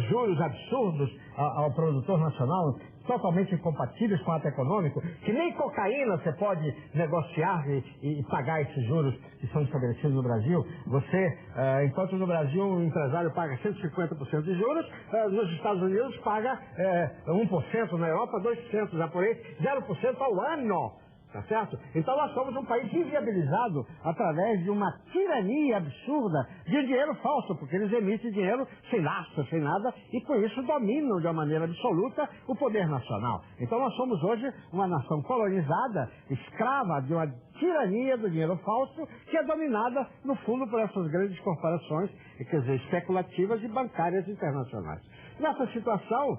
juros absurdos ao produtor nacional, totalmente incompatíveis com o ato econômico, que nem cocaína você pode negociar e pagar esses juros que são estabelecidos no Brasil. Você, enquanto no Brasil o empresário paga 150% de juros, nos Estados Unidos paga 1%, na Europa 2%, já por aí 0% ao ano. Tá certo? Então nós somos um país inviabilizado através de uma tirania absurda de dinheiro falso, porque eles emitem dinheiro sem lastro, sem nada, e com isso dominam de uma maneira absoluta o poder nacional. Então nós somos hoje uma nação colonizada, escrava de uma tirania do dinheiro falso, que é dominada, no fundo, por essas grandes corporações, quer dizer, especulativas e bancárias internacionais. Nessa situação,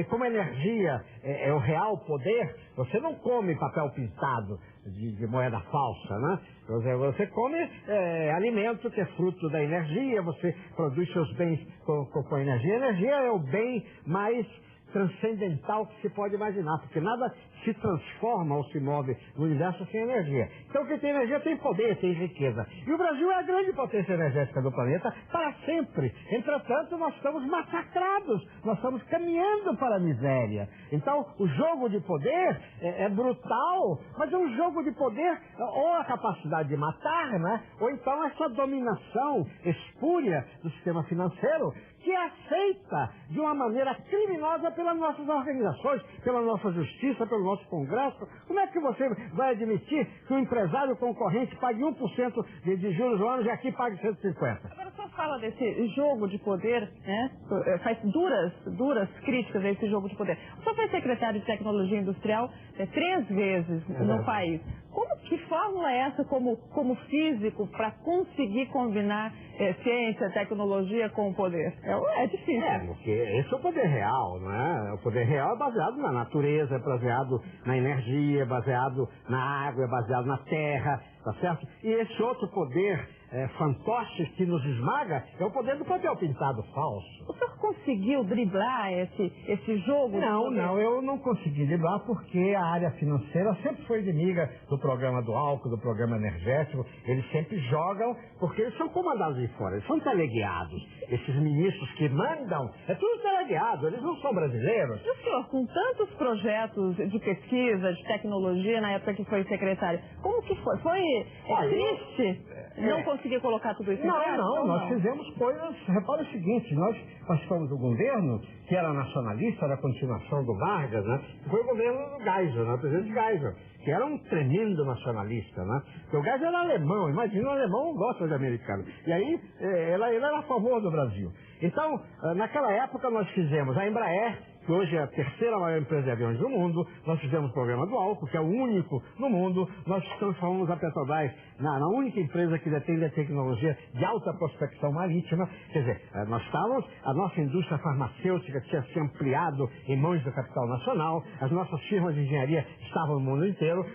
como a energia é o real poder, você não come papel pintado de moeda falsa, né? Você come alimento que é fruto da energia, você produz seus bens com energia. A energia é o bem mais transcendental que se pode imaginar, porque nada se transforma ou se move no universo sem energia. Então quem tem energia tem poder, tem riqueza. E o Brasil é a grande potência energética do planeta para sempre. Entretanto, nós estamos massacrados, nós estamos caminhando para a miséria. Então, o jogo de poder é brutal, mas é um jogo de poder, ou a capacidade de matar, né? Ou então essa dominação espúria do sistema financeiro, que é aceita de uma maneira criminosa pelas nossas organizações, pela nossa justiça, pelo nosso Congresso. Como é que você vai admitir que o empresário concorrente pague 1% de juros ao ano e aqui pague 150%? Agora, o senhor fala desse jogo de poder, né? Faz duras críticas a esse jogo de poder. O senhor foi secretário de Tecnologia Industrial 3 vezes no país. Que fórmula é essa como físico para conseguir combinar ciência, tecnologia com o poder? É difícil. Porque esse é o poder real, não é? O poder real é baseado na natureza, é baseado na energia, é baseado na água, é baseado na terra, tá certo? E esse outro poder fantoche que nos esmaga é o poder do papel pintado falso. O senhor conseguiu driblar esse jogo? Não, eu não consegui driblar porque a área financeira sempre foi inimiga do programa do álcool, do programa energético. Eles sempre jogam, porque eles são comandados de fora, eles são teleguiados. Esses ministros que mandam, é tudo teleguiado, eles não são brasileiros. E o senhor, com tantos projetos de pesquisa, de tecnologia, na época que foi secretário, como que foi? Foi triste não conseguir colocar tudo isso em prática? Não, nós fizemos coisas. Repara o seguinte, nós participamos do governo que era nacionalista, era a continuação do Vargas, né? Foi o governo do Geisel, né? O presidente Geisel, que era um tremendo nacionalista, né? Porque o Geisel era alemão, imagina, o alemão não gosta de americano. E aí, ele era a favor do Brasil. Então, naquela época nós fizemos a Embraer, que hoje é a terceira maior empresa de aviões do mundo. Nós fizemos o programa do álcool, que é o único no mundo. Nós transformamos a Petrobras na única empresa que detém a tecnologia de alta prospecção marítima. Quer dizer, a nossa indústria farmacêutica tinha se ampliado em mãos do capital nacional, as nossas firmas de engenharia estavam no mundo inteiro,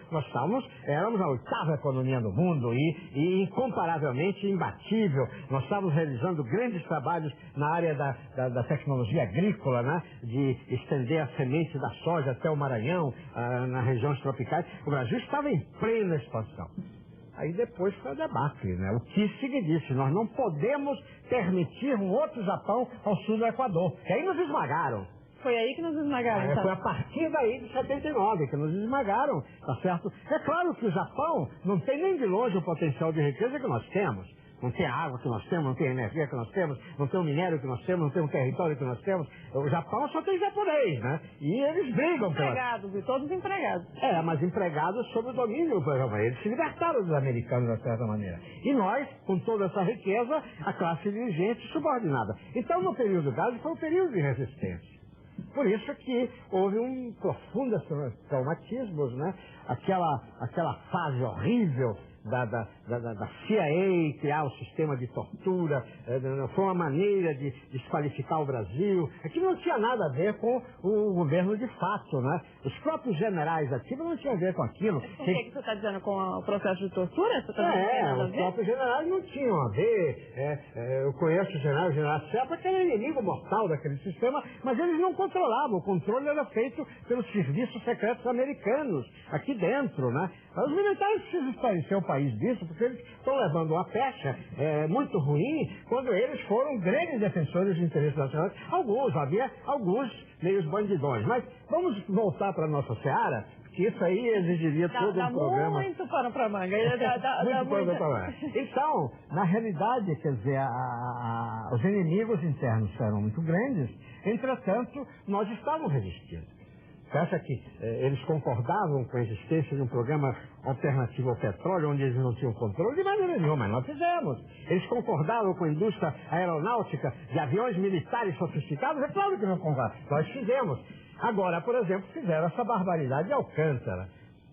éramos a 8ª economia do mundo e incomparavelmente imbatível. Nós estávamos realizando grandes trabalhos na área da tecnologia agrícola, né? De estender a semente da soja até o Maranhão, nas regiões tropicais. O Brasil estava em plena expansão. Aí depois foi o debate, né? O Kissinger disse, nós não podemos permitir um outro Japão ao sul do Equador. E aí nos esmagaram. Foi aí que nos esmagaram, tá? Foi a partir daí de 79 que nos esmagaram, tá certo? É claro que o Japão não tem nem de longe o potencial de riqueza que nós temos. Não tem a água que nós temos, não tem a energia que nós temos, não tem o minério que nós temos, não tem o território que nós temos. O Japão só tem japonês, né? E eles brigam pela... Empregados, e todos empregados. Mas empregados sob o domínio do japonês. Eles se libertaram dos americanos, de certa maneira. E nós, com toda essa riqueza, a classe dirigente subordinada. Então, no período Geisel, foi um período de resistência. Por isso que houve um profundo traumatismo, né? Aquela fase horrível da CIA criar o sistema de tortura, foi uma maneira de desqualificar o Brasil. Aquilo não tinha nada a ver com o governo de fato, né? Os próprios generais ativos não tinham a ver com aquilo. Com o que você está dizendo? Com o processo de tortura? Os próprios generais não tinham a ver. Eu conheço o general Serpa, que era inimigo mortal daquele sistema, mas eles não controlavam. O controle era feito pelos serviços secretos americanos, aqui dentro, né? Os militares precisam esclarecer o país. país disso, porque eles estão levando uma pecha muito ruim, quando eles foram grandes defensores dos interesses nacionais. Havia alguns meios bandidões. Mas vamos voltar para a nossa seara, que isso aí exigiria todo um programa. Muito pano para manga. Então, na realidade, quer dizer, os inimigos internos eram muito grandes, entretanto, nós estávamos resistindo. Você acha que eles concordavam com a existência de um programa alternativo ao petróleo, onde eles não tinham controle? De maneira nenhuma, mas nós fizemos. Eles concordavam com a indústria aeronáutica de aviões militares sofisticados? É claro que não concordavam. Nós fizemos. Agora, por exemplo, fizeram essa barbaridade de Alcântara,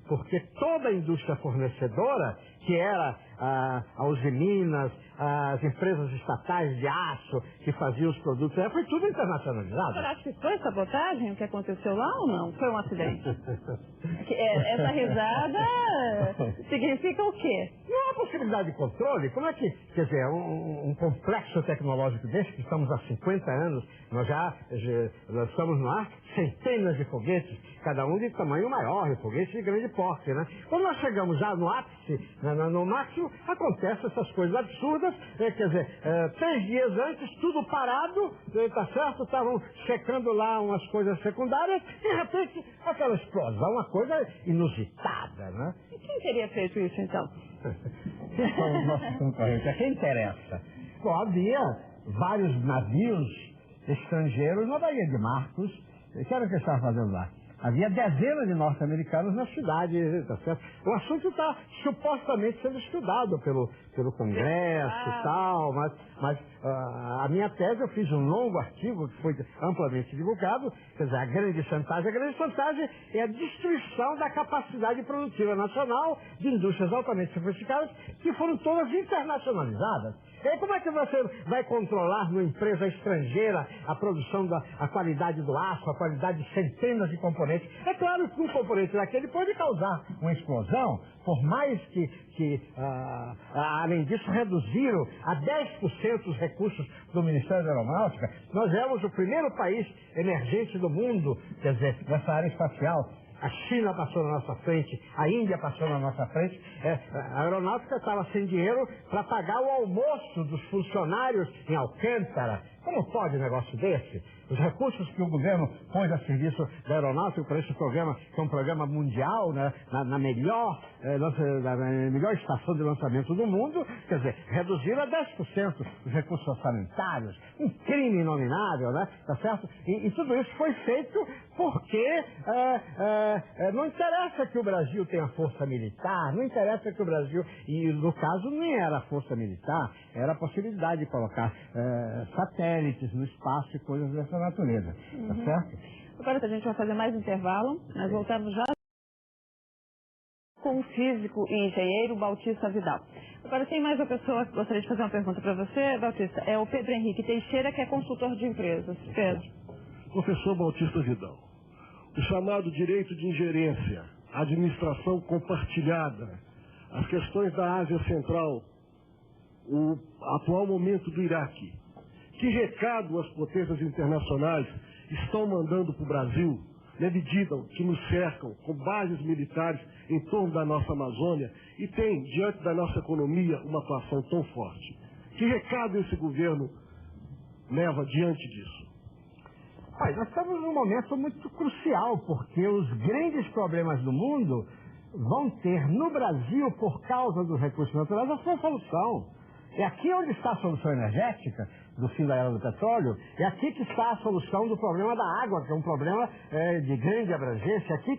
porque toda a indústria fornecedora, que era a Usiminas, as empresas estatais de aço que faziam os produtos, foi tudo internacionalizado. Você acha que foi sabotagem o que aconteceu lá ou não? Foi um acidente? Essa risada significa o quê? Não há possibilidade de controle. Como é que, quer dizer, um complexo tecnológico desse, que estamos há 50 anos, nós já lançamos no ar centenas de foguetes, cada um de tamanho maior, foguetes de grande porte, né? Quando nós chegamos já no ápice, no máximo, acontecem essas coisas absurdas, quer dizer, 3 dias antes, tudo parado, tá certo? Estavam checando lá umas coisas secundárias, e de repente, aquela explosão, uma coisa inusitada, né? E quem teria feito isso, então? Quem são os nossos concorrentes? A quem interessa? Bom, havia vários navios estrangeiros na Baía de Marcos. O que era que eles estavam fazendo lá? Havia dezenas de norte-americanos na cidade, tá certo? O assunto está supostamente sendo estudado pelo Congresso e tal, mas a minha tese, eu fiz um longo artigo que foi amplamente divulgado, quer dizer, a grande chantagem é a destruição da capacidade produtiva nacional de indústrias altamente sofisticadas que foram todas internacionalizadas. E aí, como é que você vai controlar numa empresa estrangeira a produção a qualidade do aço, a qualidade de centenas de componentes? É claro que um componente daquele pode causar uma explosão, por mais que além disso, reduziram a 10% os recursos do Ministério da Aeronáutica. Nós éramos o primeiro país emergente do mundo, quer dizer, nessa área espacial. A China passou na nossa frente, a Índia passou na nossa frente. A aeronáutica estava sem dinheiro para pagar o almoço dos funcionários em Alcântara. Como pode um negócio desse? Os recursos que o governo pôs a serviço da aeronáutica para esse programa, que é um programa mundial, né, na melhor estação de lançamento do mundo, quer dizer, reduziram a 10% os recursos orçamentários. Um crime inominável, né? Tá certo? E tudo isso foi feito porque não interessa que o Brasil tenha força militar, não interessa que o Brasil, e no caso nem era força militar, era a possibilidade de colocar satélites no espaço e coisas dessa natureza, tá certo? Agora a gente vai fazer mais um intervalo, nós voltamos já com o físico e engenheiro Bautista Vidal. Agora tem mais uma pessoa que gostaria de fazer uma pergunta para você, Bautista, é o Pedro Henrique Teixeira, que é consultor de empresas. Pedro. Professor Bautista Vidal, o chamado direito de ingerência, a administração compartilhada, as questões da Ásia Central, o atual momento do Iraque, que recado as potências internacionais estão mandando para o Brasil, na medida que nos cercam com bases militares em torno da nossa Amazônia e tem, diante da nossa economia, uma atuação tão forte? Que recado esse governo leva diante disso? Nós estamos num momento muito crucial, porque os grandes problemas do mundo vão ter no Brasil, por causa dos recursos naturais, a sua solução. É aqui onde está a solução energética do fim da era do petróleo, é aqui que está a solução do problema da água, que é um problema de grande abrangência, é aqui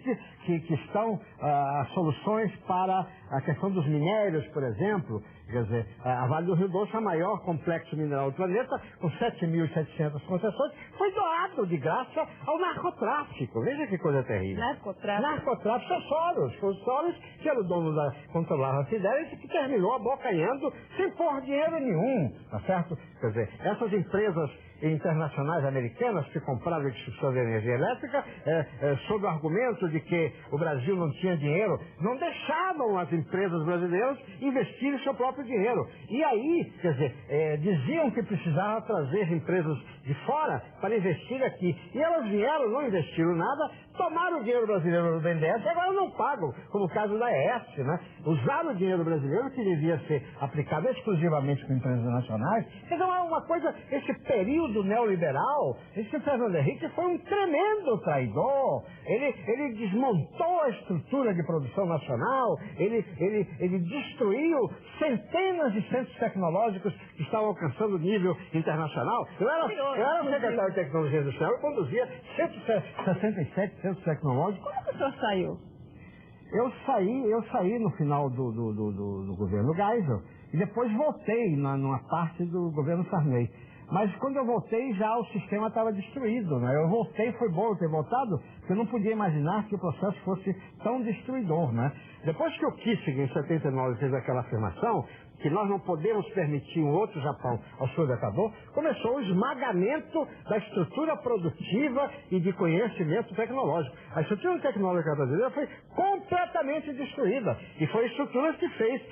que estão as soluções para a questão dos minérios, por exemplo. Quer dizer, a Vale do Rio Doce é o maior complexo mineral do planeta, com 7.700 concessões, foi doado de graça ao narcotráfico. Veja que coisa terrível. Narcotráfico é Soros. Foi o Soros que era o dono controlava a Fidelis, que terminou abocanhando sem pôr dinheiro nenhum, tá certo? Quer dizer, essas empresas internacionais americanas que compraram a distribuição de energia elétrica sob o argumento de que o Brasil não tinha dinheiro, não deixavam as empresas brasileiras investirem seu próprio dinheiro. E aí, quer dizer, diziam que precisavam trazer empresas de fora para investir aqui. E elas vieram, não investiram nada, tomaram o dinheiro brasileiro do BNDES e agora não pagam, como o caso da ESP, né? Usaram o dinheiro brasileiro que devia ser aplicado exclusivamente com empresas nacionais. Então é uma coisa, esse período neoliberal, esse Fernando Henrique foi um tremendo traidor. Ele desmontou a estrutura de produção nacional, ele destruiu centenas de centros tecnológicos que estavam alcançando nível internacional. Eu era secretário de Tecnologia Industrial e conduzia 167 centros tecnológicos. Como que o senhor saiu? Eu saí no final do governo Geisel e depois voltei numa parte do governo Sarney. Mas quando eu voltei, já o sistema estava destruído, né? Eu voltei, foi bom eu ter voltado, porque eu não podia imaginar que o processo fosse tão destruidor, né? Depois que o Kissinger, em 79, fez aquela afirmação, que nós não podemos permitir um outro Japão ao sul-equador, começou o esmagamento da estrutura produtiva e de conhecimento tecnológico. A estrutura tecnológica brasileira foi completamente destruída. E foi a estrutura que fez,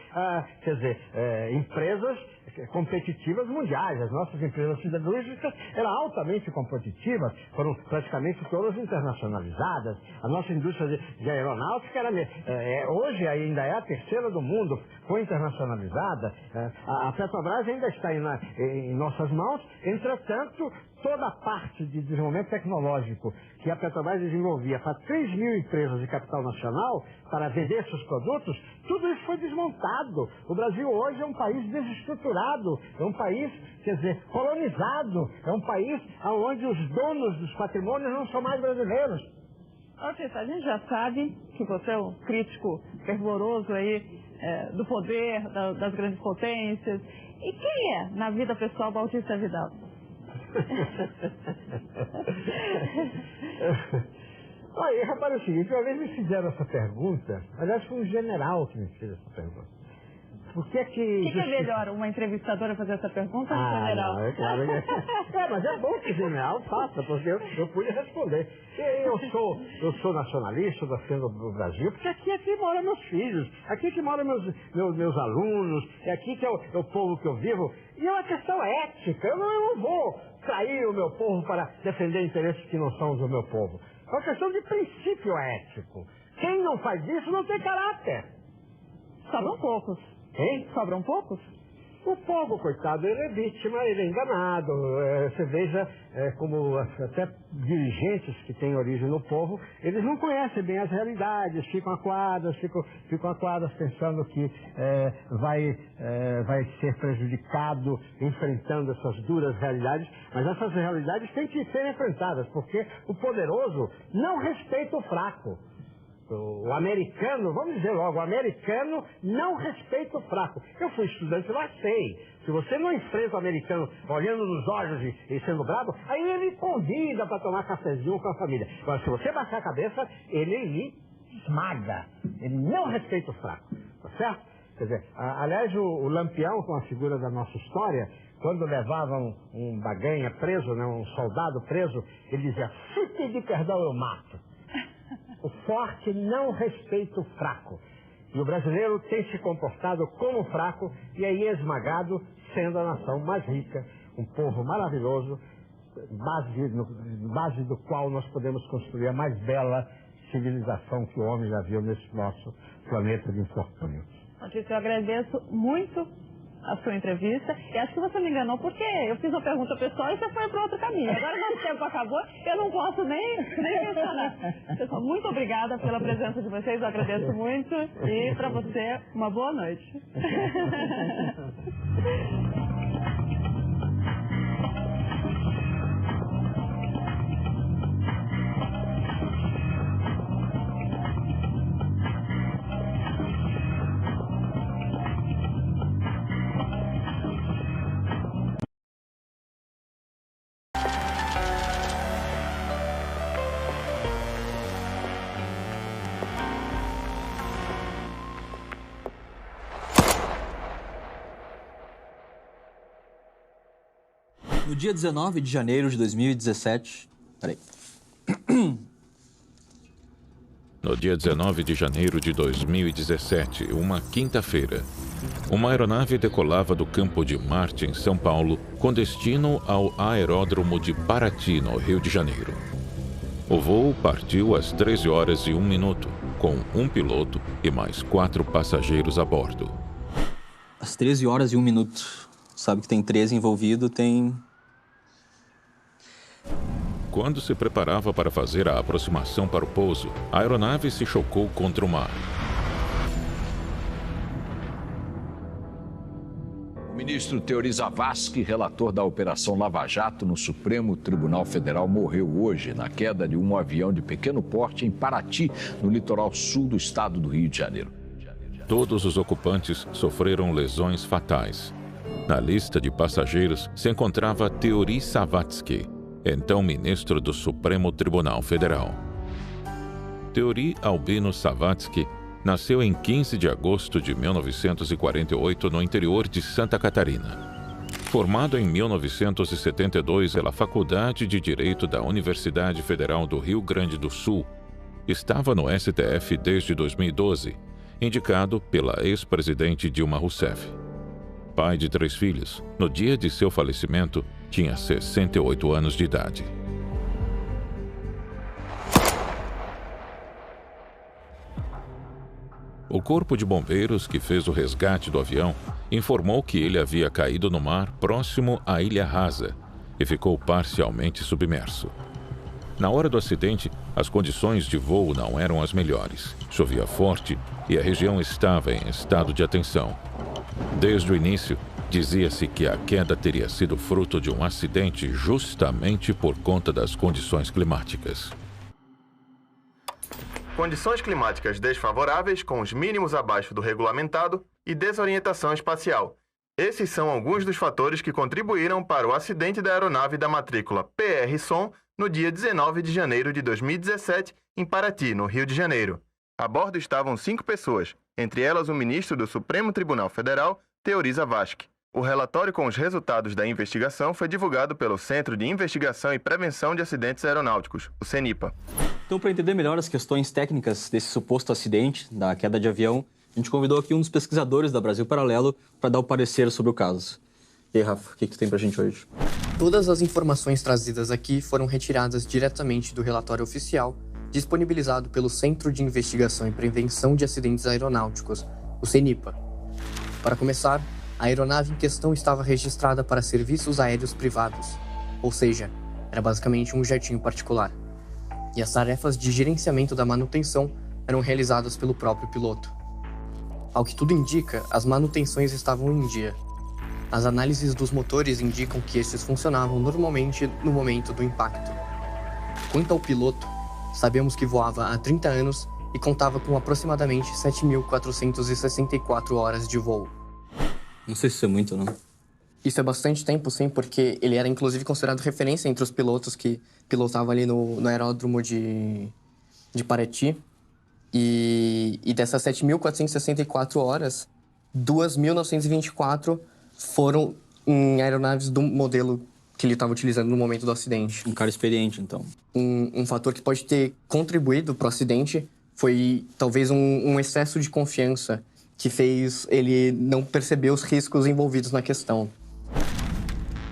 empresas competitivas mundiais. As nossas empresas siderúrgicas eram altamente competitivas, foram praticamente todas internacionalizadas. A nossa indústria de aeronáutica hoje ainda é a terceira do mundo, foi internacionalizada. A Petrobras ainda está em nossas mãos, entretanto, toda a parte de desenvolvimento tecnológico que a Petrobras desenvolvia para 3 mil empresas de capital nacional para vender seus produtos, tudo isso foi desmontado. O Brasil hoje é um país desestruturado, é um país, colonizado, é um país onde os donos dos patrimônios não são mais brasileiros. Autista, a gente já sabe que você é um crítico fervoroso aí do poder, das grandes potências. E quem é, na vida pessoal, Bautista Vidal? Olha, repara o seguinte, uma vez me fizeram essa pergunta, aliás foi um general que me fez essa pergunta. Por que que é melhor, uma entrevistadora fazer essa pergunta ou um general? Não, é claro que mas é bom que o general faça, porque eu pude responder. Eu sou nacionalista, defendo o Brasil, porque aqui moram meus filhos, aqui que moram meus alunos, é aqui que é o povo que eu vivo. E é uma questão ética, eu não vou trair o meu povo para defender interesses que não são do meu povo. É uma questão de princípio ético. Quem não faz isso não tem caráter. Sobram poucos. Hein? Sobram poucos? O povo, coitado, ele é vítima, ele é enganado. Você veja como até dirigentes que têm origem no povo, eles não conhecem bem as realidades, ficam acuadas pensando que vai ser prejudicado enfrentando essas duras realidades, mas essas realidades têm que ser enfrentadas, porque o poderoso não respeita o fraco. O americano, vamos dizer logo, o americano não respeita o fraco. Eu fui estudante lá, sei. Se você não enfrenta o americano olhando nos olhos e sendo bravo, aí ele convida para tomar cafezinho com a família. Agora, se você baixar a cabeça, ele lhe esmaga. Ele não respeita o fraco. Tá certo? Quer dizer, aliás, o Lampião, com a figura da nossa história, quando levavam um baganha preso, né, um soldado preso, ele dizia, se pedir perdão eu mato. O forte não respeita o fraco. E o brasileiro tem se comportado como fraco e aí é esmagado, sendo a nação mais rica, um povo maravilhoso, base do qual nós podemos construir a mais bela civilização que o homem já viu nesse nosso planeta de infortúnio. Patrícia, eu agradeço muito a sua entrevista. E acho que você me enganou porque eu fiz uma pergunta pessoal e você foi para outro caminho. Agora nosso tempo acabou, eu não posso nem mencionar. Pessoal, muito obrigada pela presença de vocês, eu agradeço muito. E para você, uma boa noite. No dia 19 de janeiro de 2017... Peraí. No dia 19 de janeiro de 2017, uma quinta-feira, uma aeronave decolava do campo de Marte, em São Paulo, com destino ao aeródromo de Paraty, no Rio de Janeiro. O voo partiu às 13 horas e 1 minuto, com um piloto e mais 4 passageiros a bordo. Às 13 horas e 1 minuto. Sabe que tem 13 envolvidos, tem... Quando se preparava para fazer a aproximação para o pouso, a aeronave se chocou contra o mar. O ministro Teori Zavascki, relator da Operação Lava Jato no Supremo Tribunal Federal, morreu hoje na queda de um avião de pequeno porte em Paraty, no litoral sul do estado do Rio de Janeiro. Todos os ocupantes sofreram lesões fatais. Na lista de passageiros se encontrava Teori Zavascki, então ministro do Supremo Tribunal Federal. Teori Albino Zavascki nasceu em 15 de agosto de 1948 no interior de Santa Catarina. Formado em 1972 pela Faculdade de Direito da Universidade Federal do Rio Grande do Sul, estava no STF desde 2012, indicado pela ex-presidente Dilma Rousseff. Pai de 3 filhos, no dia de seu falecimento, tinha 68 anos de idade. O Corpo de Bombeiros, que fez o resgate do avião, informou que ele havia caído no mar próximo à Ilha Rasa e ficou parcialmente submerso. Na hora do acidente, as condições de voo não eram as melhores. Chovia forte e a região estava em estado de atenção. Desde o início, dizia-se que a queda teria sido fruto de um acidente justamente por conta das condições climáticas. Condições climáticas desfavoráveis, com os mínimos abaixo do regulamentado, e desorientação espacial. Esses são alguns dos fatores que contribuíram para o acidente da aeronave da matrícula PR-SOM no dia 19 de janeiro de 2017, em Paraty, no Rio de Janeiro. A bordo estavam 5 pessoas, entre elas o ministro do Supremo Tribunal Federal, Teori Zavascki. O relatório com os resultados da investigação foi divulgado pelo Centro de Investigação e Prevenção de Acidentes Aeronáuticos, o CENIPA. Então, para entender melhor as questões técnicas desse suposto acidente, da queda de avião, a gente convidou aqui um dos pesquisadores da Brasil Paralelo para dar o parecer sobre o caso. E aí, Rafa, o que tu tem pra gente hoje? Todas as informações trazidas aqui foram retiradas diretamente do relatório oficial disponibilizado pelo Centro de Investigação e Prevenção de Acidentes Aeronáuticos, o CENIPA. Para começar, a aeronave em questão estava registrada para serviços aéreos privados, ou seja, era basicamente um jetinho particular. E as tarefas de gerenciamento da manutenção eram realizadas pelo próprio piloto. Ao que tudo indica, as manutenções estavam em dia. As análises dos motores indicam que estes funcionavam normalmente no momento do impacto. Quanto ao piloto, sabemos que voava há 30 anos e contava com aproximadamente 7.464 horas de voo. Não sei se isso é muito, não. Isso é bastante tempo, sim, porque ele era inclusive considerado referência entre os pilotos que pilotavam ali no aeródromo de Paraty. E dessas 7.464 horas, 2.924 foram em aeronaves do modelo que ele estava utilizando no momento do acidente. Um cara experiente, então. Um fator que pode ter contribuído para o acidente foi talvez um excesso de confiança que fez ele não perceber os riscos envolvidos na questão.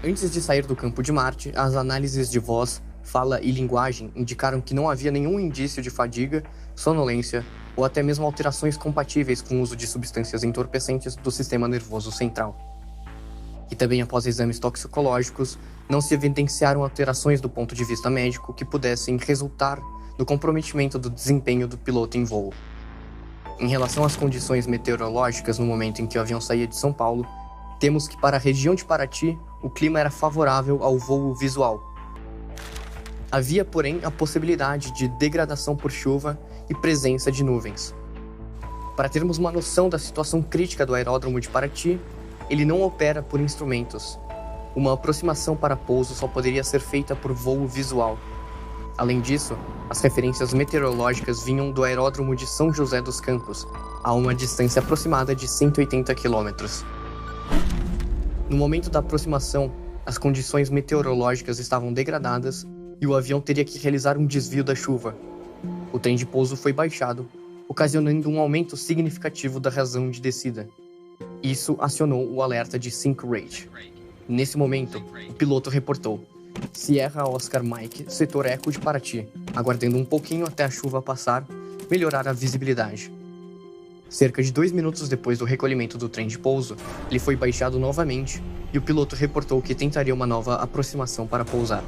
Antes de sair do campo de Marte, as análises de voz, fala e linguagem indicaram que não havia nenhum indício de fadiga, sonolência ou até mesmo alterações compatíveis com o uso de substâncias entorpecentes do sistema nervoso central. E também após exames toxicológicos, não se evidenciaram alterações do ponto de vista médico que pudessem resultar no comprometimento do desempenho do piloto em voo. Em relação às condições meteorológicas no momento em que o avião saía de São Paulo, temos que para a região de Paraty, o clima era favorável ao voo visual. Havia, porém, a possibilidade de degradação por chuva e presença de nuvens. Para termos uma noção da situação crítica do aeródromo de Paraty, ele não opera por instrumentos. Uma aproximação para pouso só poderia ser feita por voo visual. Além disso, as referências meteorológicas vinham do aeródromo de São José dos Campos, a uma distância aproximada de 180 quilômetros. No momento da aproximação, as condições meteorológicas estavam degradadas e o avião teria que realizar um desvio da chuva. O trem de pouso foi baixado, ocasionando um aumento significativo da razão de descida. Isso acionou o alerta de Sink Rate. Nesse momento, o piloto reportou: Sierra Oscar Mike, setor Eco de Paraty, aguardando um pouquinho até a chuva passar, melhorar a visibilidade. Cerca de 2 minutos depois do recolhimento do trem de pouso, ele foi baixado novamente e o piloto reportou que tentaria uma nova aproximação para pousar.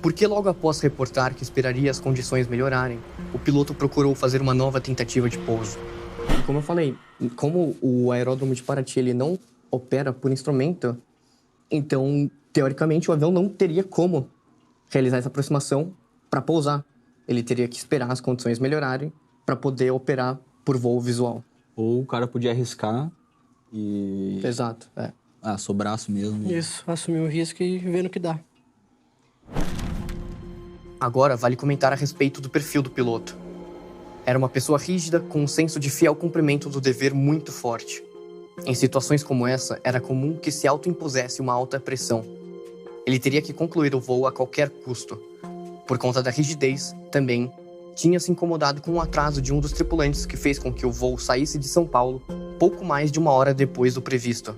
Porque logo após reportar que esperaria as condições melhorarem, o piloto procurou fazer uma nova tentativa de pouso. E como eu falei, como o aeródromo de Paraty ele não opera por instrumento, então, teoricamente, o avião não teria como realizar essa aproximação para pousar. Ele teria que esperar as condições melhorarem para poder operar por voo visual. Ou o cara podia arriscar e... Exato, é. Ah, sou braço mesmo. Isso, assumir o risco e ver no que dá. Agora, vale comentar a respeito do perfil do piloto. Era uma pessoa rígida, com um senso de fiel cumprimento do dever muito forte. Em situações como essa, era comum que se autoimpusesse uma alta pressão. Ele teria que concluir o voo a qualquer custo. Por conta da rigidez, também, tinha se incomodado com o atraso de um dos tripulantes que fez com que o voo saísse de São Paulo pouco mais de 1 hora depois do previsto.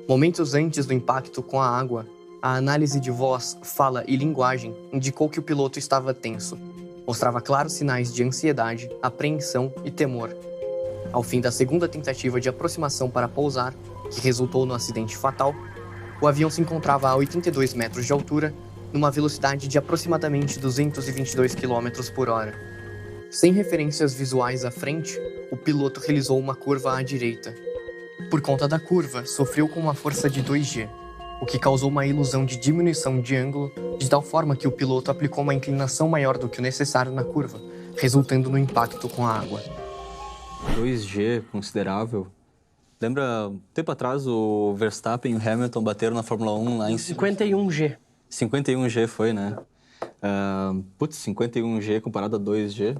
Momentos antes do impacto com a água, a análise de voz, fala e linguagem indicou que o piloto estava tenso. Mostrava claros sinais de ansiedade, apreensão e temor. Ao fim da segunda tentativa de aproximação para pousar, que resultou no acidente fatal, o avião se encontrava a 82 metros de altura, numa velocidade de aproximadamente 222 km por hora. Sem referências visuais à frente, o piloto realizou uma curva à direita. Por conta da curva, sofreu com uma força de 2G, o que causou uma ilusão de diminuição de ângulo, de tal forma que o piloto aplicou uma inclinação maior do que o necessário na curva, resultando no impacto com a água. 2G considerável. Lembra, um tempo atrás, o Verstappen e o Hamilton bateram na Fórmula 1 lá em... 51G. 51G foi, né? 51G comparado a 2G.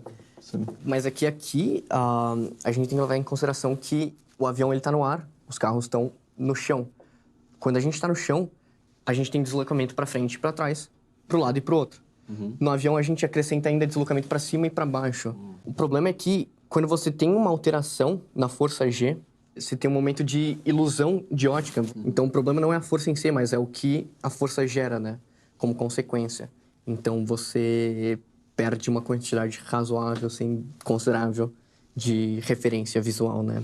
Mas aqui a gente tem que levar em consideração que o avião ele tá no ar, os carros estão no chão. Quando a gente está no chão, a gente tem deslocamento para frente e para trás, para o lado e para o outro. No avião, a gente acrescenta ainda deslocamento para cima e para baixo. O problema é que, quando você tem uma alteração na força G, você tem um momento de ilusão de ótica. Então, o problema não é a força em si, mas é o que a força gera, né? Como consequência. Então, você perde uma quantidade razoável, assim, considerável de referência visual, né?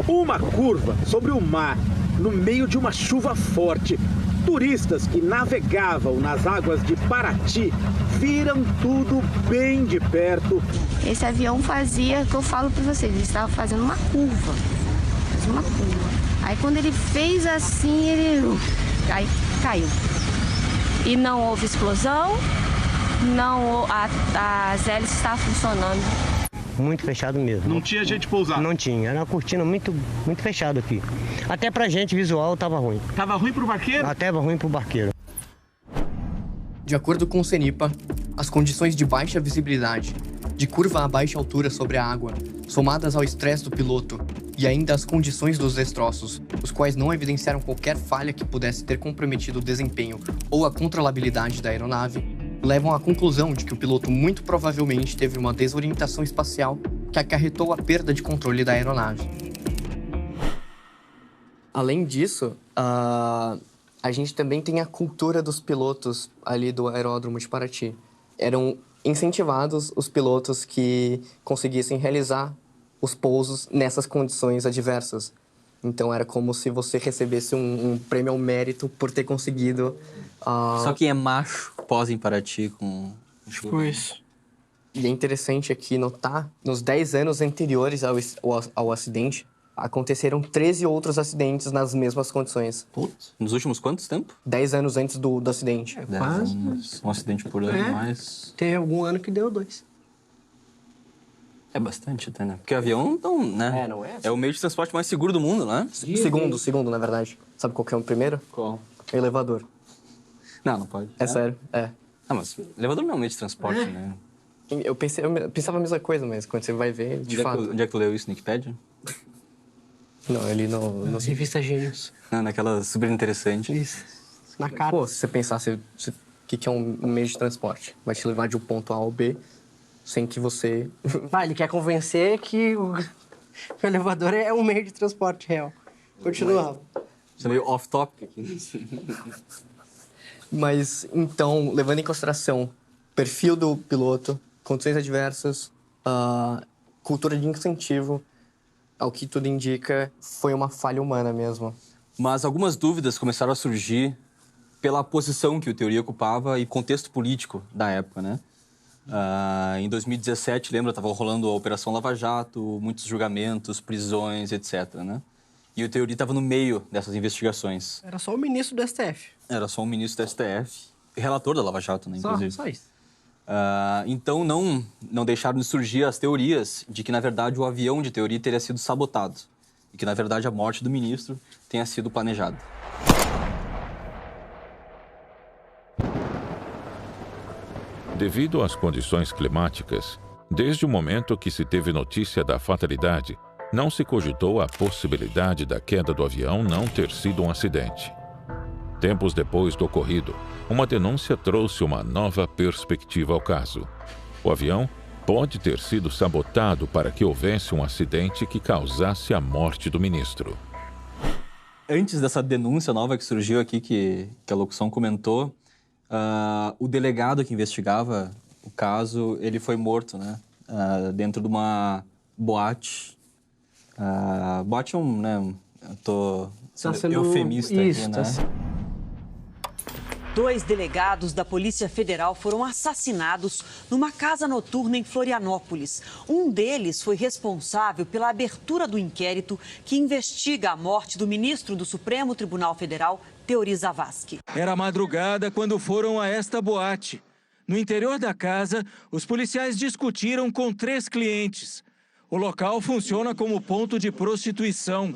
Uma curva sobre o mar, no meio de uma chuva forte. Turistas que navegavam nas águas de Paraty viram tudo bem de perto. Esse avião fazia, que eu falo para vocês, ele estava fazendo uma curva. Fazia uma curva. Aí quando ele fez assim, aí caiu. E não houve explosão, as hélices estavam funcionando. Muito fechado mesmo. Não tinha gente pousar? Não tinha, era uma cortina muito fechada aqui. Até pra gente, visual, tava ruim. Tava ruim pro barqueiro? Até tava ruim pro barqueiro. De acordo com o CENIPA, as condições de baixa visibilidade, de curva a baixa altura sobre a água, somadas ao estresse do piloto e ainda as condições dos destroços, os quais não evidenciaram qualquer falha que pudesse ter comprometido o desempenho ou a controlabilidade da aeronave, levam à conclusão de que o piloto muito provavelmente teve uma desorientação espacial que acarretou a perda de controle da aeronave. Além disso, a gente também tem a cultura dos pilotos ali do aeródromo de Paraty. Eram incentivados os pilotos que conseguissem realizar os pousos nessas condições adversas. Então era como se você recebesse um prêmio ao mérito por ter conseguido... Só quem é macho posa em Paraty com chuva. Isso. E é interessante aqui notar, nos 10 anos anteriores ao acidente, aconteceram 13 outros acidentes nas mesmas condições. Putz, nos últimos quantos tempos? 10 anos antes do acidente. Quase. Um acidente por ano, mas... Tem algum ano que deu 2. É bastante até, né? Porque o avião, então, né? Não é? É o meio de transporte mais seguro do mundo, né? Segundo, na verdade. Sabe qual que é o primeiro? Qual? Elevador. Não pode. É sério, é. Ah, mas elevador não é um meio de transporte, né? Eu pensava a mesma coisa, mas quando você vai ver, de fato... Onde é que tu leu isso no Wikipedia? Não, ele não... Revista Gênios. Não, naquela super interessante. Isso. Na cara. Pô, se você pensar o que é um meio de transporte, vai te levar de um ponto A ao B, sem que você... Ele quer convencer que o elevador é um meio de transporte real. Continua, Rafa. Isso é meio off-topic aqui. Mas, então, levando em consideração o perfil do piloto, condições adversas, cultura de incentivo, ao que tudo indica, foi uma falha humana mesmo. Mas algumas dúvidas começaram a surgir pela posição que o Teori ocupava e contexto político da época, né? Em 2017, lembra, estava rolando a Operação Lava Jato, muitos julgamentos, prisões, etc, né? E o Teori estava no meio dessas investigações. Era só o ministro do STF. Era só um ministro do STF, relator da Lava Jato, né, inclusive. Só isso. Então, não deixaram de surgir as teorias de que, na verdade, o avião de Teori teria sido sabotado. E que, na verdade, a morte do ministro tenha sido planejada. Devido às condições climáticas, desde o momento que se teve notícia da fatalidade, não se cogitou a possibilidade da queda do avião não ter sido um acidente. Tempos depois do ocorrido, uma denúncia trouxe uma nova perspectiva ao caso. O avião pode ter sido sabotado para que houvesse um acidente que causasse a morte do ministro. Antes dessa denúncia nova que surgiu aqui, que a locução comentou, o delegado que investigava o caso, ele foi morto, né? Dentro de uma boate. Boate é um, né? Eu tô sendo eufemista isso, aqui, né? Dois delegados da Polícia Federal foram assassinados numa casa noturna em Florianópolis. Um deles foi responsável pela abertura do inquérito que investiga a morte do ministro do Supremo Tribunal Federal, Teori Zavascki. Era madrugada quando foram a esta boate. No interior da casa, os policiais discutiram com 3 clientes. O local funciona como ponto de prostituição.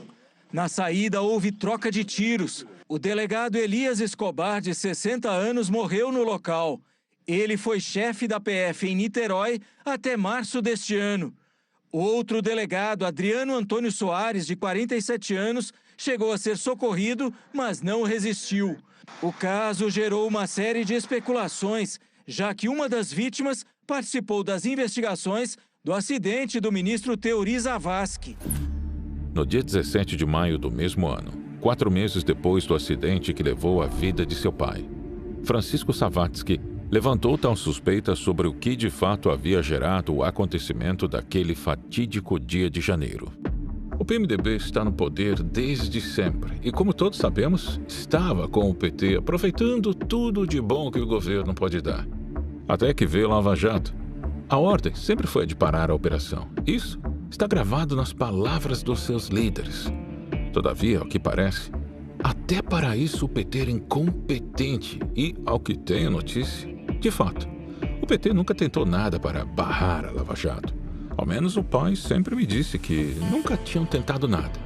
Na saída, houve troca de tiros. O delegado Elias Escobar, de 60 anos, morreu no local. Ele foi chefe da PF em Niterói até março deste ano. Outro delegado, Adriano Antônio Soares, de 47 anos, chegou a ser socorrido, mas não resistiu. O caso gerou uma série de especulações, já que uma das vítimas participou das investigações do acidente do ministro Teori Zavascki. No dia 17 de maio do mesmo ano, 4 meses depois do acidente que levou a vida de seu pai, Francisco Zavascki levantou tal suspeita sobre o que de fato havia gerado o acontecimento daquele fatídico dia de janeiro. O PMDB está no poder desde sempre e, como todos sabemos, estava com o PT aproveitando tudo de bom que o governo pode dar. Até que veio Lava Jato. A ordem sempre foi a de parar a operação. Isso está gravado nas palavras dos seus líderes. Todavia, ao que parece, até para isso o PT era incompetente e, ao que tenho notícia, de fato, o PT nunca tentou nada para barrar a Lava Jato. Ao menos o pai sempre me disse que nunca tinham tentado nada,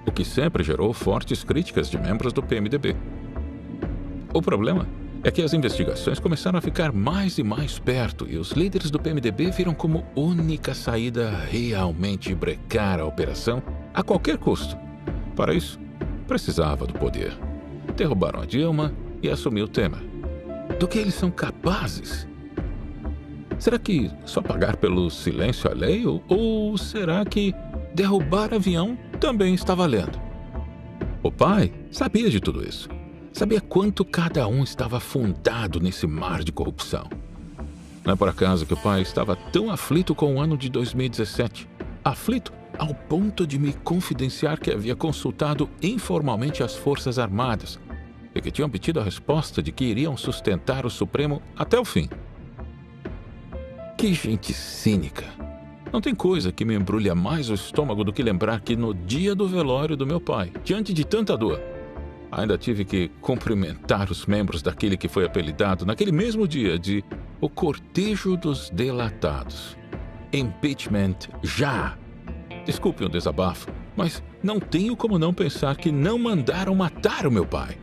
o que sempre gerou fortes críticas de membros do PMDB. O problema é que as investigações começaram a ficar mais e mais perto e os líderes do PMDB viram como única saída realmente brecar a operação a qualquer custo. Para isso, precisava do poder. Derrubaram a Dilma e assumiu o Temer. Do que eles são capazes? Será que só pagar pelo silêncio alheio? Ou será que derrubar avião também está valendo? O pai sabia de tudo isso. Sabia quanto cada um estava afundado nesse mar de corrupção. Não é por acaso que o pai estava tão aflito com o ano de 2017. Aflito ao ponto de me confidenciar que havia consultado informalmente as Forças Armadas e que tinham obtido a resposta de que iriam sustentar o Supremo até o fim. Que gente cínica! Não tem coisa que me embrulha mais o estômago do que lembrar que no dia do velório do meu pai, diante de tanta dor, ainda tive que cumprimentar os membros daquele que foi apelidado naquele mesmo dia de o Cortejo dos Delatados. Impeachment já! Desculpe o desabafo, mas não tenho como não pensar que não mandaram matar o meu pai.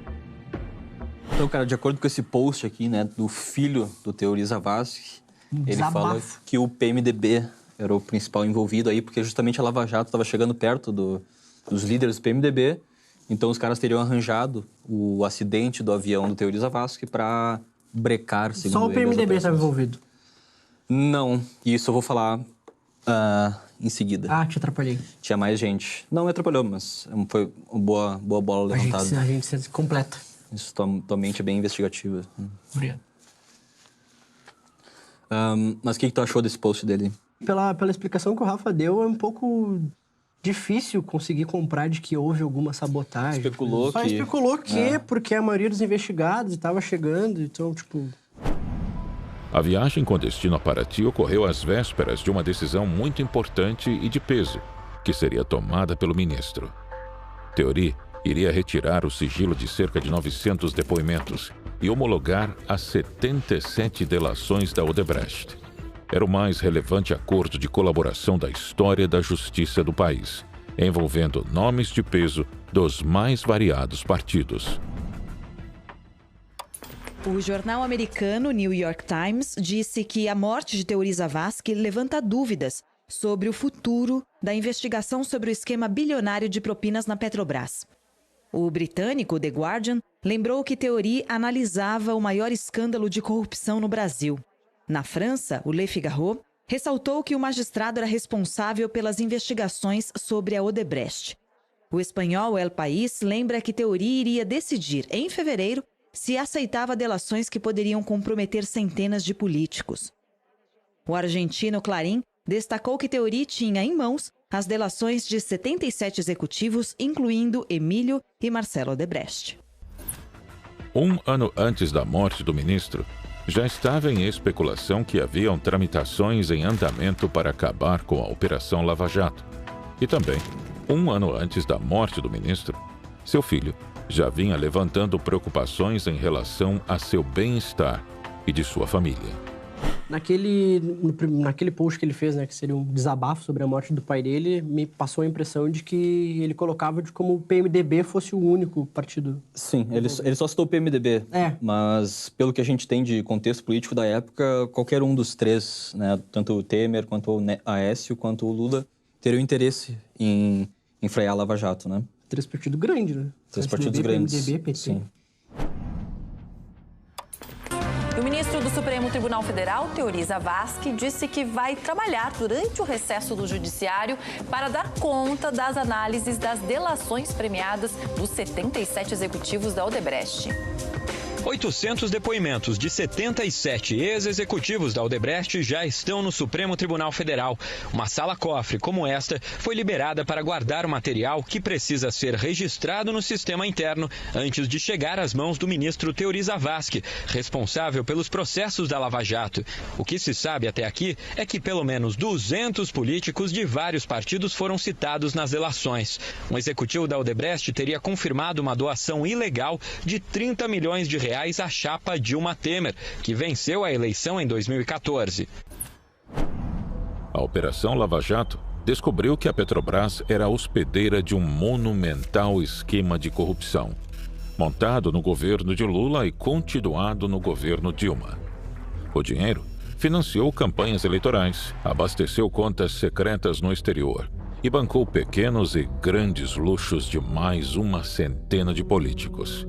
Então, cara, de acordo com esse post aqui, né, do filho do Teori Zavascki, ele fala que o PMDB era o principal envolvido aí, porque justamente a Lava Jato estava chegando perto dos líderes do PMDB, então os caras teriam arranjado o acidente do avião do Teori Zavascki para brecar, segundo Só o PMDB estava envolvido? Não, e isso eu vou falar em seguida. Ah, te atrapalhei. Tinha mais gente. Não me atrapalhou, mas foi uma boa bola levantada. A gente se completa. Isso, tua mente é bem investigativa. Obrigado. Mas o que tu achou desse post dele? Pela explicação que o Rafa deu, é um pouco difícil conseguir comprar de que houve alguma sabotagem. Especulou que porque a maioria dos investigados estava chegando, então, tipo... A viagem com destino a Paraty ocorreu às vésperas de uma decisão muito importante e de peso, que seria tomada pelo ministro. Teori iria retirar o sigilo de cerca de 900 depoimentos e homologar as 77 delações da Odebrecht. Era o mais relevante acordo de colaboração da história da justiça do país, envolvendo nomes de peso dos mais variados partidos. O jornal americano New York Times disse que a morte de Teori Zavascki levanta dúvidas sobre o futuro da investigação sobre o esquema bilionário de propinas na Petrobras. O britânico The Guardian lembrou que Teori analisava o maior escândalo de corrupção no Brasil. Na França, o Le Figaro ressaltou que o magistrado era responsável pelas investigações sobre a Odebrecht. O espanhol El País lembra que Teori iria decidir, em fevereiro, se aceitava delações que poderiam comprometer centenas de políticos. O argentino Clarín destacou que Teori tinha em mãos as delações de 77 executivos, incluindo Emílio e Marcelo Odebrecht. Um ano antes da morte do ministro, já estava em especulação que haviam tramitações em andamento para acabar com a Operação Lava Jato. E também, um ano antes da morte do ministro, seu filho já vinha levantando preocupações em relação a seu bem-estar e de sua família. Naquele post que ele fez, né, que seria um desabafo sobre a morte do pai dele, me passou a impressão de que ele colocava de como o PMDB fosse o único partido. Sim, ele só citou o PMDB, mas pelo que a gente tem de contexto político da época, qualquer um dos três, né, tanto o Temer, quanto o Aécio, quanto o Lula, teriam interesse em frear a Lava Jato, né? Três partidos grandes, né? Três partidos grandes. PMDB, PT. Sim. O ministro do Supremo Tribunal Federal, Teori Zavascki, disse que vai trabalhar durante o recesso do Judiciário para dar conta das análises das delações premiadas dos 77 executivos da Odebrecht. 800 depoimentos de 77 ex-executivos da Odebrecht já estão no Supremo Tribunal Federal. Uma sala-cofre como esta foi liberada para guardar o material que precisa ser registrado no sistema interno antes de chegar às mãos do ministro Teori Zavascki, responsável pelos processos da Lava Jato. O que se sabe até aqui é que pelo menos 200 políticos de vários partidos foram citados nas delações. Um executivo da Odebrecht teria confirmado uma doação ilegal de 30 milhões de reais à chapa Dilma Temer, que venceu a eleição em 2014. A Operação Lava Jato descobriu que a Petrobras era hospedeira de um monumental esquema de corrupção, montado no governo de Lula e continuado no governo Dilma. O dinheiro financiou campanhas eleitorais, abasteceu contas secretas no exterior e bancou pequenos e grandes luxos de mais uma centena de políticos.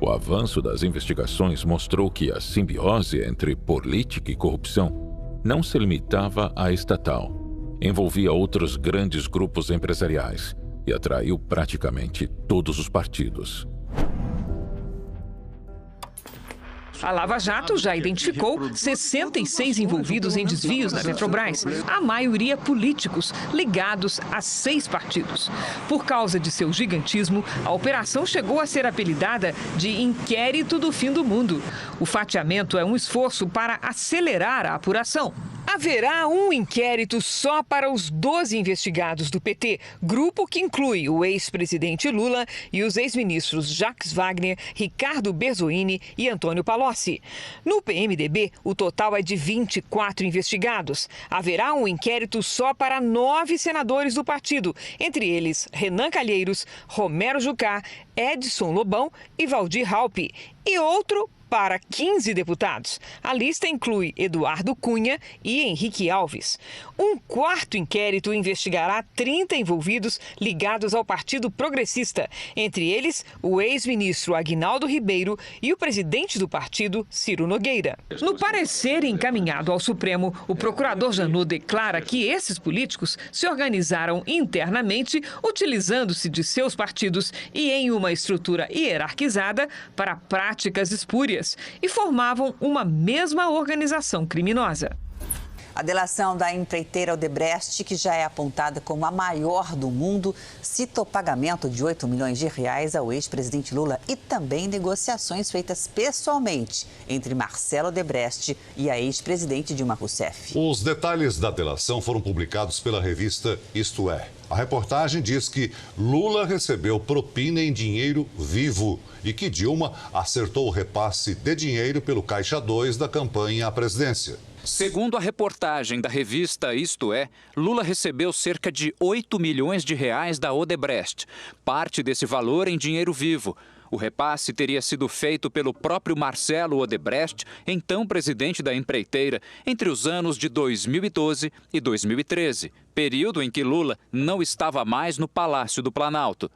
O avanço das investigações mostrou que a simbiose entre política e corrupção não se limitava à estatal. Envolvia outros grandes grupos empresariais e atraiu praticamente todos os partidos. A Lava Jato já identificou 66 envolvidos em desvios na Petrobras, a maioria políticos ligados a 6 partidos. Por causa de seu gigantismo, a operação chegou a ser apelidada de Inquérito do Fim do Mundo. O fatiamento é um esforço para acelerar a apuração. Haverá um inquérito só para os 12 investigados do PT, grupo que inclui o ex-presidente Lula e os ex-ministros Jacques Wagner, Ricardo Berzoini e Antônio Palocci. No PMDB, o total é de 24 investigados. Haverá um inquérito só para 9 senadores do partido, entre eles Renan Calheiros, Romero Jucá, Edson Lobão e Valdir Raupp, e outro para 15 deputados. A lista inclui Eduardo Cunha e Henrique Alves. Um quarto inquérito investigará 30 envolvidos ligados ao Partido Progressista, entre eles o ex-ministro Aguinaldo Ribeiro e o presidente do partido, Ciro Nogueira. No parecer encaminhado ao Supremo, o procurador Janot declara que esses políticos se organizaram internamente, utilizando-se de seus partidos e em uma estrutura hierarquizada para práticas espúrias, e formavam uma mesma organização criminosa. A delação da empreiteira Odebrecht, que já é apontada como a maior do mundo, cita o pagamento de 8 milhões de reais ao ex-presidente Lula e também negociações feitas pessoalmente entre Marcelo Odebrecht e a ex-presidente Dilma Rousseff. Os detalhes da delação foram publicados pela revista Isto É. A reportagem diz que Lula recebeu propina em dinheiro vivo e que Dilma acertou o repasse de dinheiro pelo Caixa 2 da campanha à presidência. Segundo a reportagem da revista Isto É, Lula recebeu cerca de 8 milhões de reais da Odebrecht, parte desse valor em dinheiro vivo. O repasse teria sido feito pelo próprio Marcelo Odebrecht, então presidente da empreiteira, entre os anos de 2012 e 2013, período em que Lula não estava mais no Palácio do Planalto.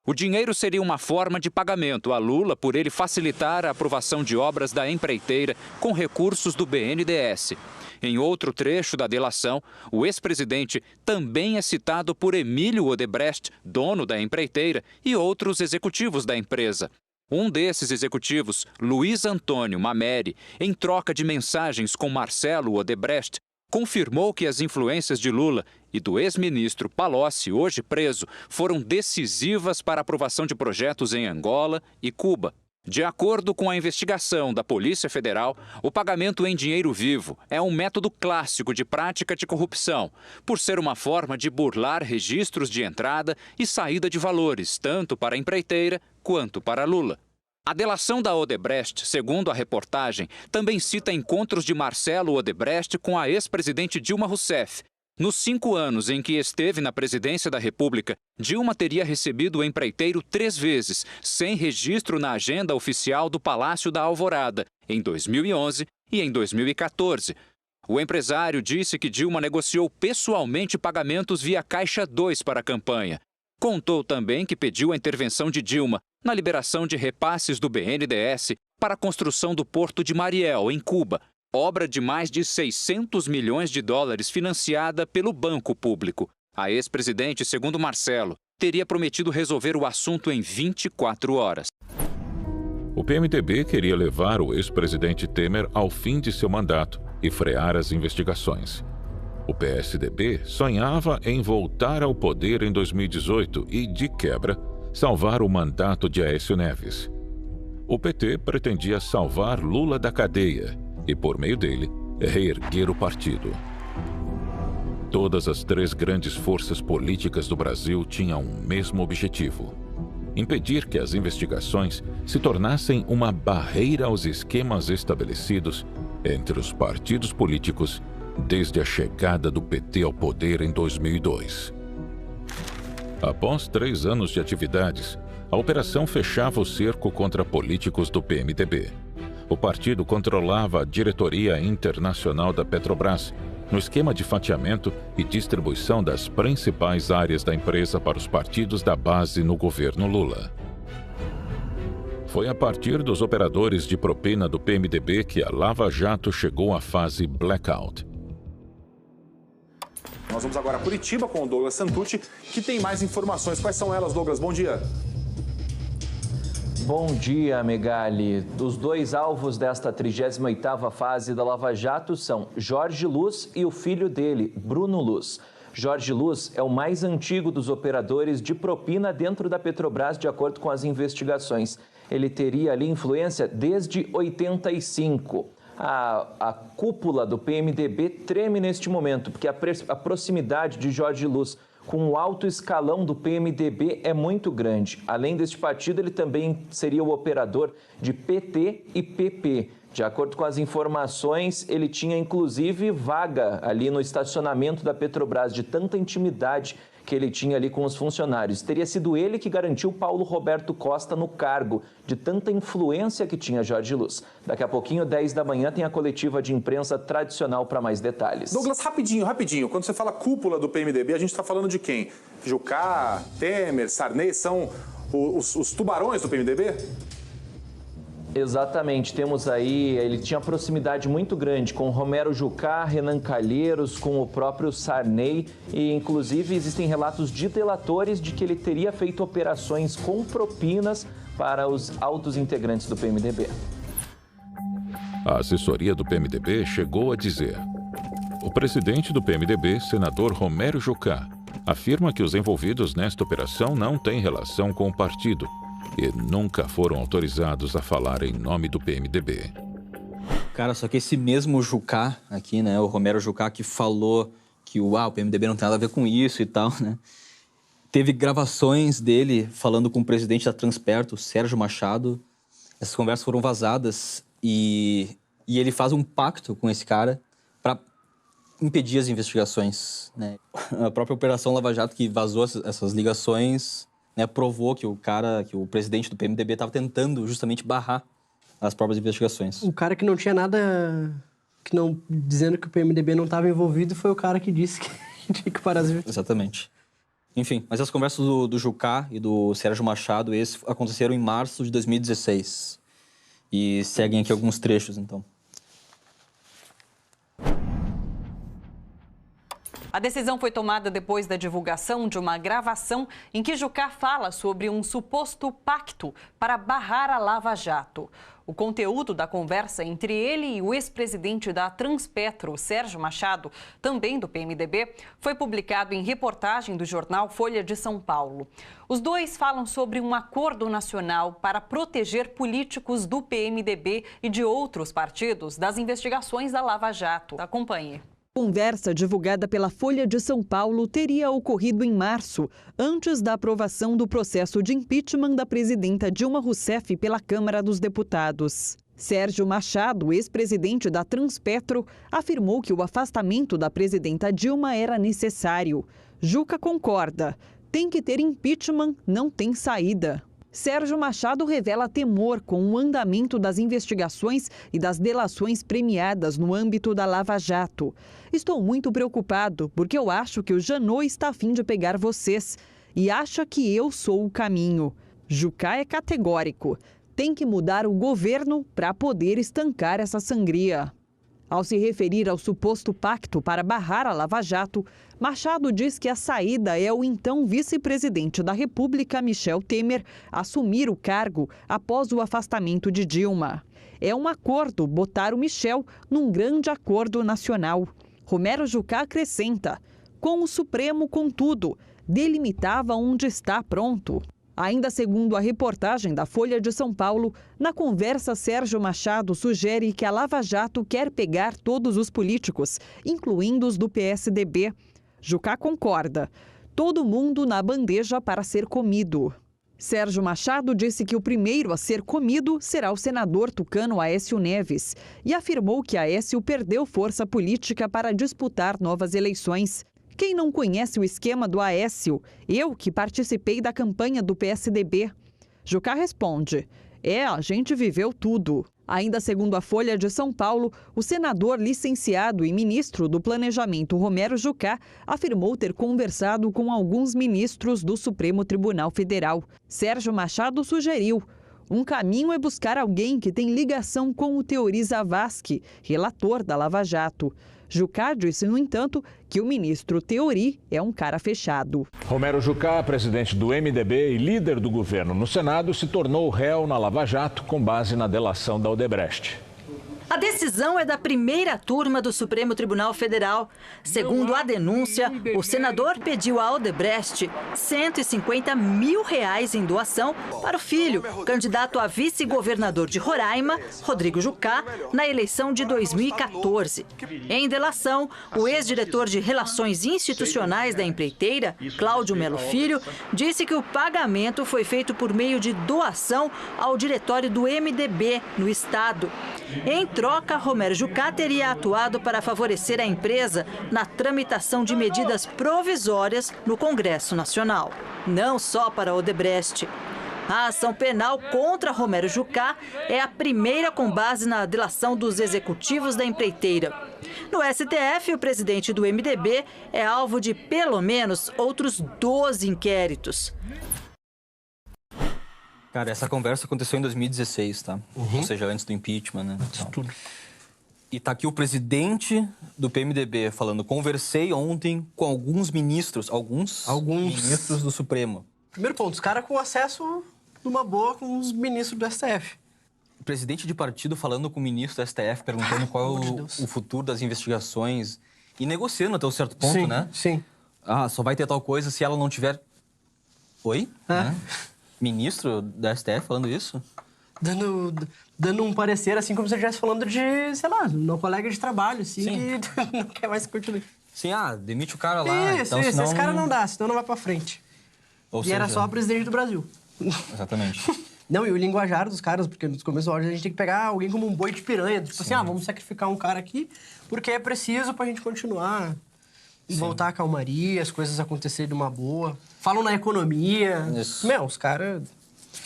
O dinheiro seria uma forma de pagamento a Lula por ele facilitar a aprovação de obras da empreiteira com recursos do BNDES. Em outro trecho da delação, o ex-presidente também é citado por Emílio Odebrecht, dono da empreiteira, e outros executivos da empresa. Um desses executivos, Luiz Antônio Mameri, em troca de mensagens com Marcelo Odebrecht, confirmou que as influências de Lula e do ex-ministro Palocci, hoje preso, foram decisivas para a aprovação de projetos em Angola e Cuba. De acordo com a investigação da Polícia Federal, o pagamento em dinheiro vivo é um método clássico de prática de corrupção, por ser uma forma de burlar registros de entrada e saída de valores, tanto para a empreiteira quanto para Lula. A delação da Odebrecht, segundo a reportagem, também cita encontros de Marcelo Odebrecht com a ex-presidente Dilma Rousseff. Nos 5 anos em que esteve na presidência da República, Dilma teria recebido o empreiteiro 3 vezes, sem registro na agenda oficial do Palácio da Alvorada, em 2011 e em 2014. O empresário disse que Dilma negociou pessoalmente pagamentos via Caixa 2 para a campanha. Contou também que pediu a intervenção de Dilma na liberação de repasses do BNDES para a construção do Porto de Mariel, em Cuba, obra de mais de 600 milhões de dólares financiada pelo Banco Público. A ex-presidente, segundo Marcelo, teria prometido resolver o assunto em 24 horas. O PMDB queria levar o ex-presidente Temer ao fim de seu mandato e frear as investigações. O PSDB sonhava em voltar ao poder em 2018 e, de quebra, salvar o mandato de Aécio Neves. O PT pretendia salvar Lula da cadeia e, por meio dele, reerguer o partido. Todas as 3 grandes forças políticas do Brasil tinham o mesmo objetivo: impedir que as investigações se tornassem uma barreira aos esquemas estabelecidos entre os partidos políticos desde a chegada do PT ao poder em 2002. Após 3 anos de atividades, a operação fechava o cerco contra políticos do PMDB. O partido controlava a diretoria internacional da Petrobras, no esquema de fatiamento e distribuição das principais áreas da empresa para os partidos da base no governo Lula. Foi a partir dos operadores de propina do PMDB que a Lava Jato chegou à fase blackout. Nós vamos agora a Curitiba com o Douglas Santucci, que tem mais informações. Quais são elas, Douglas? Bom dia. Bom dia, Megali. Os 2 alvos desta 38ª fase da Lava Jato são Jorge Luz e o filho dele, Bruno Luz. Jorge Luz é o mais antigo dos operadores de propina dentro da Petrobras, de acordo com as investigações. Ele teria ali influência desde 85. A cúpula do PMDB treme neste momento, porque a proximidade de Jorge Luz com o alto escalão do PMDB é muito grande. Além deste partido, ele também seria o operador de PT e PP. De acordo com as informações, ele tinha inclusive vaga ali no estacionamento da Petrobras, de tanta intimidade que ele tinha ali com os funcionários. Teria sido ele que garantiu Paulo Roberto Costa no cargo, de tanta influência que tinha Jorge Luz. Daqui a pouquinho, 10 da manhã, tem a coletiva de imprensa tradicional para mais detalhes. Douglas, rapidinho. Quando você fala cúpula do PMDB, a gente está falando de quem? Jucá, Temer, Sarney, são os tubarões do PMDB? Exatamente, temos aí, ele tinha proximidade muito grande com Romero Jucá, Renan Calheiros, com o próprio Sarney e inclusive existem relatos de delatores de que ele teria feito operações com propinas para os altos integrantes do PMDB. A assessoria do PMDB chegou a dizer: o presidente do PMDB, senador Romero Jucá, afirma que os envolvidos nesta operação não têm relação com o partido e nunca foram autorizados a falar em nome do PMDB. Cara, só que esse mesmo Jucá aqui, né, o Romero Jucá, que falou que o PMDB não tem nada a ver com isso e tal, né? Teve gravações dele falando com o presidente da Transperto, Sérgio Machado. Essas conversas foram vazadas e ele faz um pacto com esse cara para impedir as investigações, né? A própria Operação Lava Jato, que vazou essas ligações, né, provou que o presidente do PMDB estava tentando justamente barrar as próprias investigações. O cara que não tinha nada, dizendo que o PMDB não estava envolvido, foi o cara que disse que tinha que parar as investigações. Exatamente. Enfim, mas as conversas do Jucá e do Sérgio Machado, aconteceram em março de 2016. E seguem aqui alguns trechos, então. A decisão foi tomada depois da divulgação de uma gravação em que Jucá fala sobre um suposto pacto para barrar a Lava Jato. O conteúdo da conversa entre ele e o ex-presidente da Transpetro, Sérgio Machado, também do PMDB, foi publicado em reportagem do jornal Folha de São Paulo. Os dois falam sobre um acordo nacional para proteger políticos do PMDB e de outros partidos das investigações da Lava Jato. Acompanhe. Conversa divulgada pela Folha de São Paulo teria ocorrido em março, antes da aprovação do processo de impeachment da presidenta Dilma Rousseff pela Câmara dos Deputados. Sérgio Machado, ex-presidente da Transpetro, afirmou que o afastamento da presidenta Dilma era necessário. Jucá concorda. Tem que ter impeachment, não tem saída. Sérgio Machado revela temor com o andamento das investigações e das delações premiadas no âmbito da Lava Jato. Estou muito preocupado porque eu acho que o Janot está a fim de pegar vocês e acha que eu sou o caminho. Jucá é categórico. Tem que mudar o governo para poder estancar essa sangria. Ao se referir ao suposto pacto para barrar a Lava Jato, Machado diz que a saída é o então vice-presidente da República, Michel Temer, assumir o cargo após o afastamento de Dilma. É um acordo botar o Michel num grande acordo nacional. Romero Jucá acrescenta: com o Supremo, contudo, delimitava onde está pronto. Ainda segundo a reportagem da Folha de São Paulo, na conversa Sérgio Machado sugere que a Lava Jato quer pegar todos os políticos, incluindo os do PSDB. Jucá concorda. Todo mundo na bandeja para ser comido. Sérgio Machado disse que o primeiro a ser comido será o senador tucano Aécio Neves e afirmou que Aécio perdeu força política para disputar novas eleições. Quem não conhece o esquema do Aécio? Eu, que participei da campanha do PSDB. Jucá responde: a gente viveu tudo. Ainda segundo a Folha de São Paulo, o senador licenciado e ministro do Planejamento Romero Jucá afirmou ter conversado com alguns ministros do Supremo Tribunal Federal. Sérgio Machado sugeriu: um caminho é buscar alguém que tem ligação com o Teori Zavascki, relator da Lava Jato. Jucá disse, no entanto, que o ministro Teori é um cara fechado. Romero Jucá, presidente do MDB e líder do governo no Senado, se tornou réu na Lava Jato com base na delação da Odebrecht. A decisão é da primeira turma do Supremo Tribunal Federal. Segundo a denúncia, o senador pediu a Odebrecht R$150 mil em doação para o filho, candidato a vice-governador de Roraima, Rodrigo Jucá, na eleição de 2014. Em delação, o ex-diretor de Relações Institucionais da empreiteira, Cláudio Melo Filho, disse que o pagamento foi feito por meio de doação ao diretório do MDB no estado. Em troca, Romero Jucá teria atuado para favorecer a empresa na tramitação de medidas provisórias no Congresso Nacional. Não só para a Odebrecht. A ação penal contra Romero Jucá é a primeira com base na delação dos executivos da empreiteira. No STF, o presidente do MDB é alvo de pelo menos outros 12 inquéritos. Cara, essa conversa aconteceu em 2016, tá? Ou seja, antes do impeachment, né? Tudo. E tá aqui o presidente do PMDB falando: conversei ontem com alguns ministros ministros do Supremo. Primeiro ponto, os caras com acesso numa boa com os ministros do STF. O presidente de partido falando com o ministro do STF, perguntando qual é o futuro das investigações e negociando até um certo ponto, sim, né? Sim. Ah, só vai ter tal coisa se ela não tiver... Oi? Né? Ministro da STF falando isso? Dando um parecer, assim, como se eu estivesse falando de, sei lá, um colega de trabalho, assim, que não quer mais continuar. Sim, demite o cara lá. Isso, então, senão... esse cara não dá, senão não vai pra frente. Ou seja... era só o presidente do Brasil. Exatamente. Não, e o linguajar dos caras, porque nos começos a gente tem que pegar alguém como um boi de piranha. Tipo assim, vamos sacrificar um cara aqui, porque é preciso pra gente continuar. Voltar à calmaria, as coisas acontecerem de uma boa. Falam na economia. Isso. Os caras...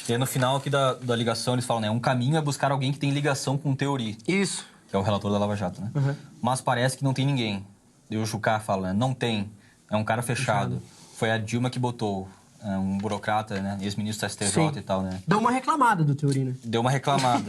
E aí, no final aqui da ligação, eles falam, né? Um caminho é buscar alguém que tem ligação com teoria. Isso. Que é o relator da Lava Jato, né? Uhum. Mas parece que não tem ninguém. E o Jucá fala, né? Não tem. É um cara fechado. Foi a Dilma que botou. Um burocrata, né? Ex-ministro do STJ e tal, né? Deu uma reclamada do Teori, né? Deu uma reclamada.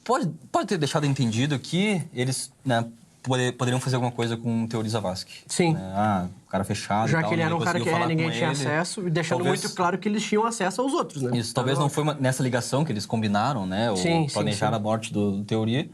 pode ter deixado entendido que eles, né, poderiam fazer alguma coisa com o Teori Zavascki. Sim. O cara fechado já e tal. Que ele era um cara que ninguém tinha acesso, e deixando talvez... muito claro que eles tinham acesso aos outros, né? Isso, talvez não foi nessa ligação que eles combinaram, né? Ou planejaram a morte do Teori,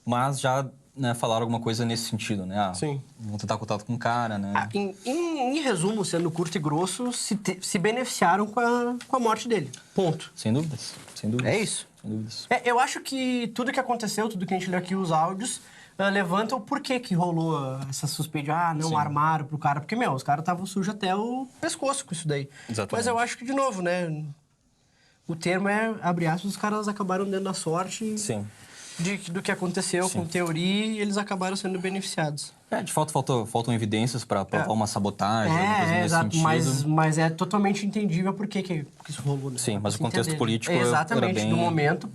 mas já... Né, falaram alguma coisa nesse sentido, né? Sim. Vão tentar contato com o cara, né? Em resumo, sendo curto e grosso, se beneficiaram com a morte dele. Ponto. Sem dúvidas. Sem dúvidas. É isso. Sem dúvidas. Eu acho que tudo que aconteceu, tudo que a gente leu aqui, os áudios, levanta o porquê que rolou essa suspeita. Não armaram pro cara. Porque, os caras estavam sujos até o pescoço com isso daí. Exatamente. Mas eu acho que, de novo, né? O termo é, abre aspas, os caras acabaram dando a sorte... Sim. Do que aconteceu com teoria e eles acabaram sendo beneficiados. De fato, faltam evidências para provar uma sabotagem, alguma coisa nesse exato, sentido. mas é totalmente entendível por que isso rolou. Né? Sim, mas o contexto político exatamente, era bem... no momento,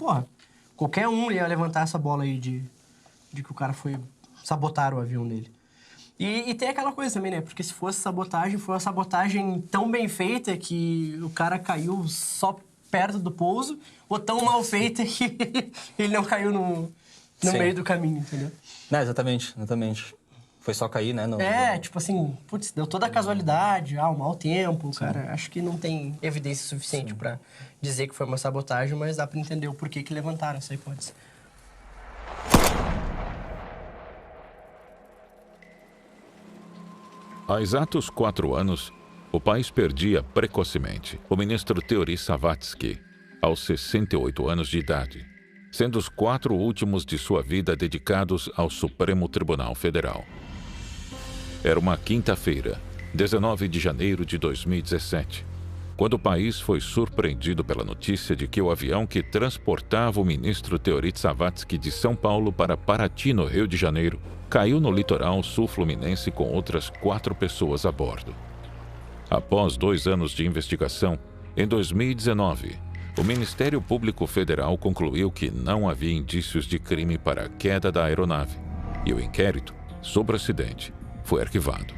qualquer um ia levantar essa bola aí de que o cara foi sabotar o avião dele. E tem aquela coisa também, né? Porque se fosse sabotagem, foi uma sabotagem tão bem feita que o cara caiu só perto do pouso, ou tão mal feita que ele não caiu no meio do caminho, entendeu? Exatamente. Foi só cair, né? Tipo assim, deu toda a casualidade, um mau tempo, cara. Acho que não tem evidência suficiente pra dizer que foi uma sabotagem, mas dá pra entender o porquê que levantaram essa hipótese. Há exatos 4 anos, o país perdia precocemente o ministro Teori Zavascki, aos 68 anos de idade, sendo os 4 últimos de sua vida dedicados ao Supremo Tribunal Federal. Era uma quinta-feira, 19 de janeiro de 2017, quando o país foi surpreendido pela notícia de que o avião que transportava o ministro Teori Zavascki de São Paulo para Paraty, no Rio de Janeiro, caiu no litoral sul-fluminense com outras 4 pessoas a bordo. Após 2 anos de investigação, em 2019, o Ministério Público Federal concluiu que não havia indícios de crime para a queda da aeronave e o inquérito sobre o acidente foi arquivado.